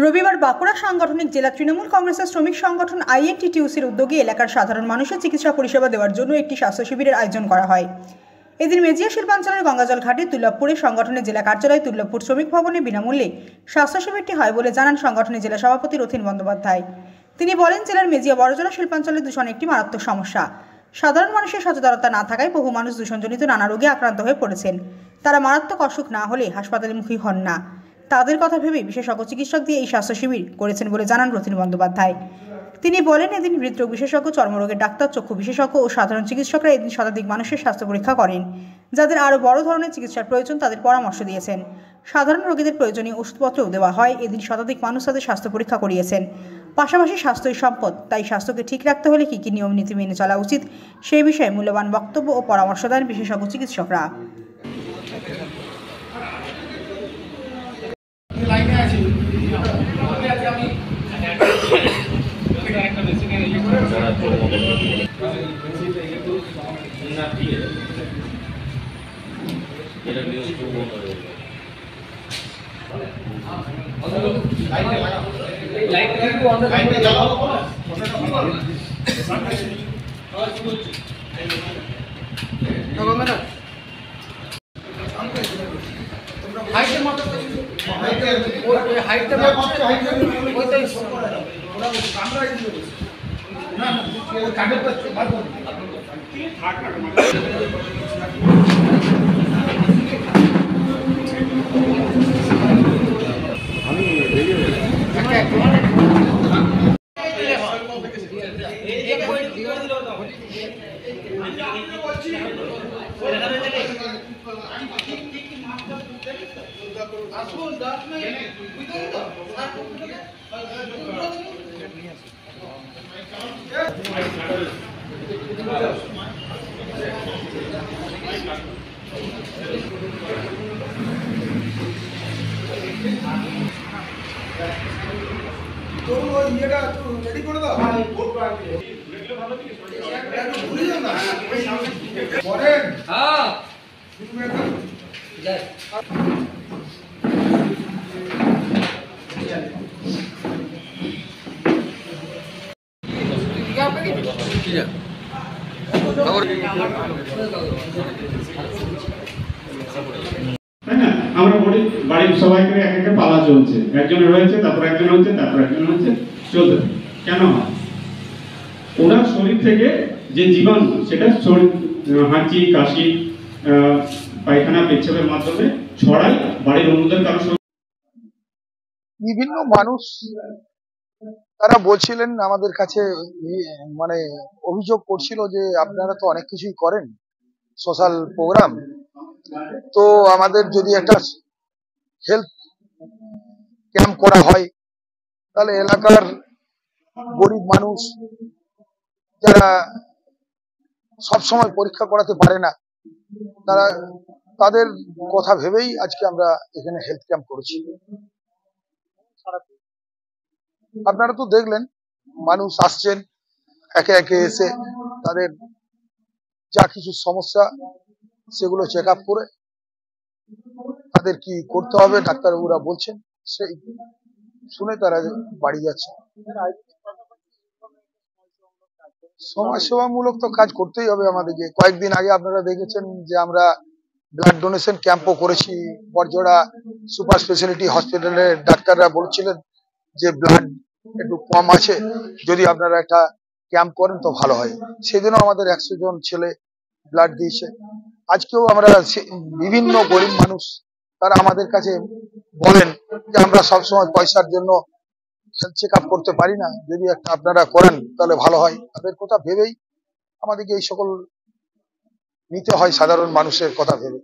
রবিবার বাঁকুড়া সাংগঠনিক জেলা তৃণমূল কংগ্রেসের শ্রমিক সংগঠন আইএনটিটিউসির উদ্যোগে এলাকার সাধারণ মানুষের চিকিৎসা পরিষেবা দেওয়ার জন্য একটি স্বাস্থ্য শিবিরের আয়োজন করা হয়। এদিন মেজিয়া শিল্পাঞ্চলের গঙ্গাজল ঘাটে দুর্লভপুরে সংগঠনের জেলা কার্যালয় দুর্লভপুর শ্রমিক ভবনে বিনামূল্যে স্বাস্থ্য শিবিরটি হয় বলে জানান সংগঠনের জেলা সভাপতি রথীন বন্দ্যোপাধ্যায়। তিনি বলেন, জেলার মেজিয়া বড়জলা শিল্পাঞ্চলে দূষণ একটি মারাত্মক সমস্যা। সাধারণ মানুষের সচেতনতা না থাকায় বহু মানুষ দূষণজনিত নানা রোগে আক্রান্ত হয়ে পড়েছেন। তারা মারাত্মক অসুখ না হলে হাসপাতালে মুখী হন না। তাদের কথা ভেবে বিশেষজ্ঞ চিকিৎসক দিয়ে এই স্বাস্থ্য শিবির করেছেন বলে জানান রথীন বন্দ্যোপাধ্যায়। তিনি বলেন, এদিন হৃদরোগ বিশেষজ্ঞ, চর্মরোগের ডাক্তার, চক্ষু বিশেষজ্ঞ ও সাধারণ চিকিৎসকরা এদিন শতাধিক মানুষের স্বাস্থ্য পরীক্ষা করেন। যাদের আরও বড় ধরনের চিকিৎসার প্রয়োজন তাদের পরামর্শ দিয়েছেন। সাধারণ রোগীদের প্রয়োজনীয় ওষুধপত্রও দেওয়া হয়। এদিন শতাধিক মানুষ তাদের স্বাস্থ্য পরীক্ষা করিয়েছেন। পাশাপাশি স্বাস্থ্যই সম্পদ, তাই স্বাস্থ্যকে ঠিক রাখতে হলে কী কী নিয়ম নীতি মেনে চলা উচিত সেই বিষয়ে মূল্যবান বক্তব্য ও পরামর্শ দেন বিশেষজ্ঞ চিকিৎসকরা। আমরা বাড়ির সবাই করে এক একটা পালা চলছে, একজনের হয়েছে, তারপর একজন হচ্ছে, তারপর একজন হচ্ছে, চলতে কেন হয়? ওনার শরীর থেকে যে জীবাণু সেটা হাঁচি, কাশি, পায়খানা, পেচ্ছাপের মাধ্যমে ছড়ায় বাড়ির অন্যদের কারো। বিভিন্ন মানুষ তারা বলছিলেন আমাদের কাছে, মানে অভিযোগ করছিল যে আপনারা তো অনেক কিছুই করেন, সোশ্যাল প্রোগ্রাম, তো আমাদের যদি একটা হেলথ ক্যাম্প করা হয় তাহলে এলাকার গরিব মানুষ যারা সবসময় পরীক্ষা করাতে পারে না, তাদের কথা ভেবেই আজকে আমরা এখানে হেলথ ক্যাম্প করেছি। আপনারা তো দেখলেন মানুষ আসছেন একে একে এসে তাদের যা কিছু সমস্যা সেগুলো চেক আপ করে তাদের কি করতে হবে ডাক্তারবাবুরা বলছেন, সেই শুনে তারা বাড়ি যাচ্ছে। সমাজসেবামূলক তো কাজ করতেই হবে আমাদেরকে। কয়েকদিন আগে আপনারা দেখেছেন যে আমরা ব্লাড ডোনেশন ক্যাম্পও করেছি। বড়জোড়া সুপার স্পেশালিটি হসপিটালের ডাক্তাররা বলছিলেন যে ব্লাড একটু কম আছে, যদি আপনারা একটা ক্যাম্প করেন তো ভালো হয়। সেদিনও আমাদের 100 জন ছেলে ব্লাড দিয়েছে। আজকেও আমরা বিভিন্ন গরিব মানুষ তারা আমাদের কাছে বলেন যে আমরা সবসময় পয়সার জন্য হেলথ চেক আপ করতে পারি না, যদি একটা আপনারা করেন তাহলে ভালো হয়। তাদের কথা ভেবেই আমাদেরকে এই সকল নিতে হয়, সাধারণ মানুষের কথা ভেবে।